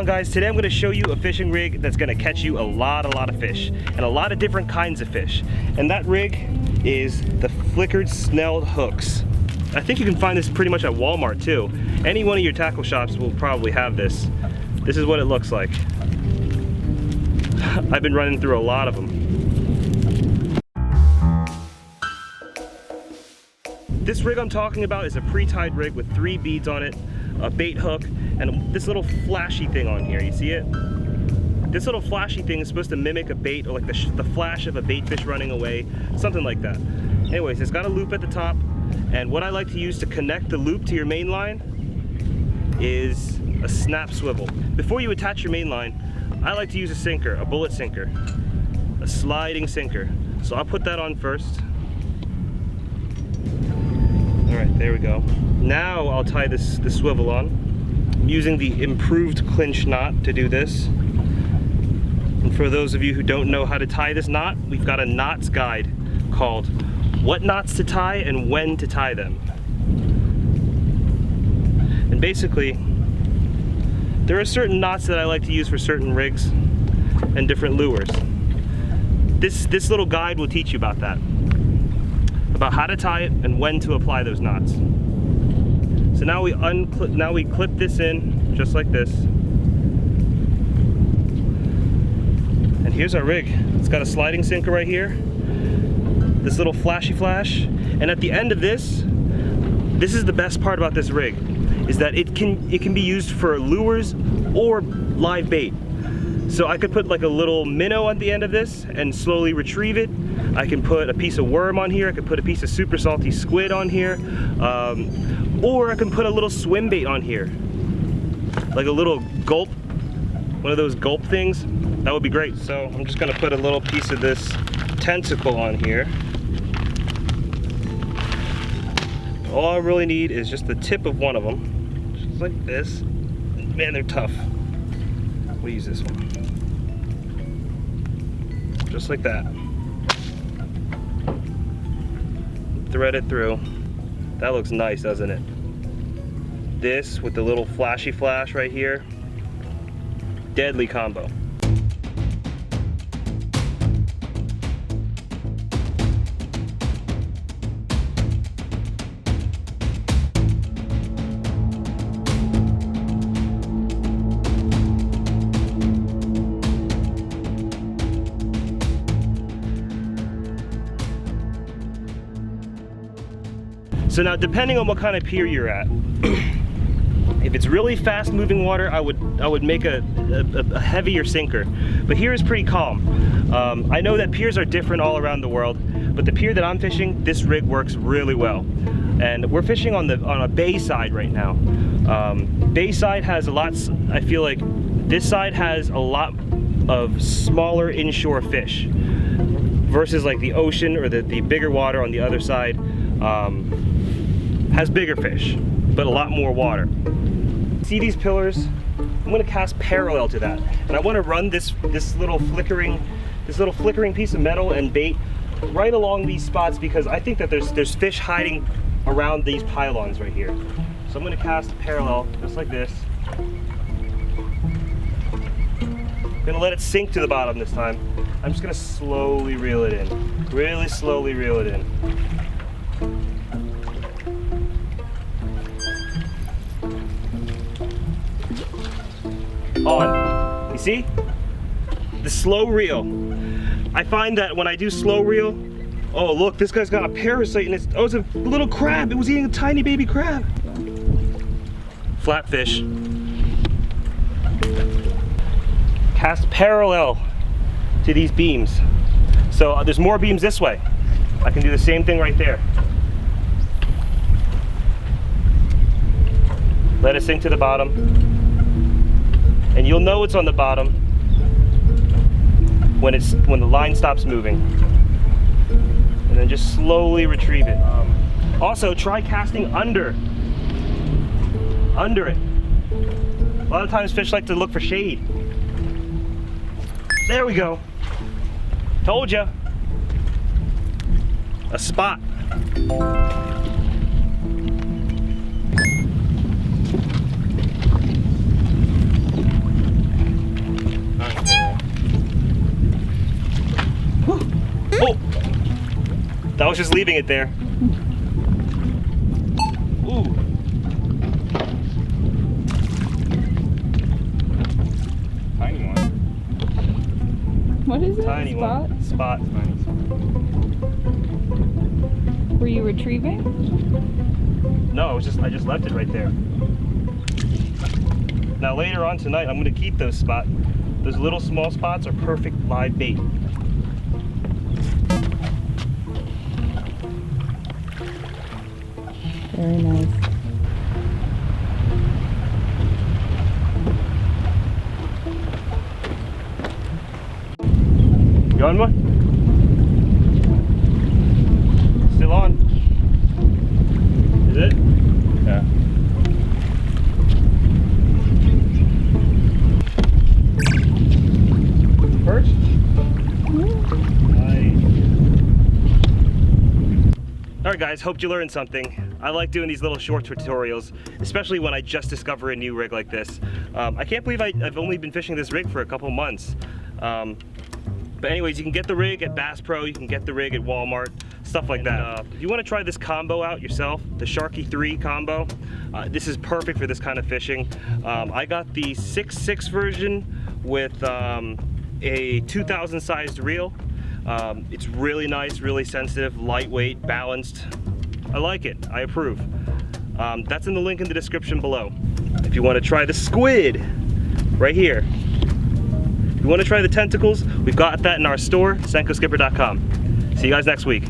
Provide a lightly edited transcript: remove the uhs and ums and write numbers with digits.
guys, today I'm going to show you a fishing rig that's going to catch you a lot of fish and a lot of different kinds of fish. And that rig is the Flickered Snell hooks. I think you can find this pretty much at Walmart too. Any one of your tackle shops will probably have this. This is what it looks like. I've been running through a lot of them. This rig I'm talking about is a pre-tied rig with 3 beads on it, a bait hook, and this little flashy thing on here. You see it? This little flashy thing is supposed to mimic a bait, or like the flash of a bait fish running away, something like that. Anyways, it's got a loop at the top, and what I like to use to connect the loop to your main line is a snap swivel. Before you attach your main line, I like to use a sinker, a bullet sinker, a sliding sinker. So I'll put that on first. All right, there we go. Now I'll tie this swivel on. I'm using the improved clinch knot to do this. And for those of you who don't know how to tie this knot, we've got a knots guide called What Knots to Tie and When to Tie Them. And basically, there are certain knots that I like to use for certain rigs and different lures. This little guide will teach you about that. About how to tie it and when to apply those knots. So now we clip this in just like this. And here's our rig. It's got a sliding sinker right here. This little flashy flash. And at the end of this is the best part about this rig, is that it can be used for lures or live bait. So I could put like a little minnow at the end of this and slowly retrieve it. I can put a piece of worm on here. I could put a piece of super salty squid on here. Or I can put a little swim bait on here. Like a little gulp, one of those gulp things. That would be great. So I'm just gonna put a little piece of this tentacle on here. All I really need is just the tip of one of them. Just like this. Man, they're tough. We'll use this one. Just like that. Thread it through. That looks nice, doesn't it? This with the little flashy flash right here. Deadly combo. So now, depending on what kind of pier you're at, if it's really fast moving water, I would make a heavier sinker. But here is pretty calm. I know that piers are different all around the world, but the pier that I'm fishing, this rig works really well. And we're fishing on a bay side right now. Bay side has a lot. I feel like this side has a lot of smaller inshore fish versus like the ocean or the bigger water on the other side. Has bigger fish, but a lot more water. See these pillars? I'm gonna cast parallel to that. And I wanna run this little flickering piece of metal and bait right along these spots, because I think that there's fish hiding around these pylons right here. So I'm gonna cast parallel, just like this. I'm gonna let it sink to the bottom this time. I'm just gonna slowly reel it in. Really slowly reel it in. On. You see? The slow reel. I find that when I do slow reel, oh look, this guy's got a parasite in it. Oh, it's a little crab. It was eating a tiny baby crab. Flatfish. Cast parallel to these beams. So there's more beams this way. I can do the same thing right there. Let it sink to the bottom. And you'll know it's on the bottom when the line stops moving. And then just slowly retrieve it. Also, try casting under it. A lot of times fish like to look for shade. There we go. Told ya. A spot. Oh! That was just leaving it there. Ooh. Tiny one. What is it? Tiny Spot? one. Spot. Tiny spot. Were you retrieving? No, I just left it right there. Now later on tonight, I'm gonna keep those spots. Those little small spots are perfect live bait. Very nice. You on one? Still on. Is it? Yeah. Perch? Alright guys, hope you learned something. I like doing these little short tutorials, especially when I just discover a new rig like this. I can't believe I've only been fishing this rig for a couple months. But anyways, you can get the rig at Bass Pro, you can get the rig at Walmart, stuff like that. If you want to try this combo out yourself, the Sharky 3 combo, this is perfect for this kind of fishing. I got the 6.6 version with a 2000 sized reel. It's really nice, really sensitive, lightweight, balanced. I like it, I approve. That's in the link in the description below. If you want to try the squid, right here. If you want to try the tentacles, we've got that in our store, senkoskipper.com. See you guys next week.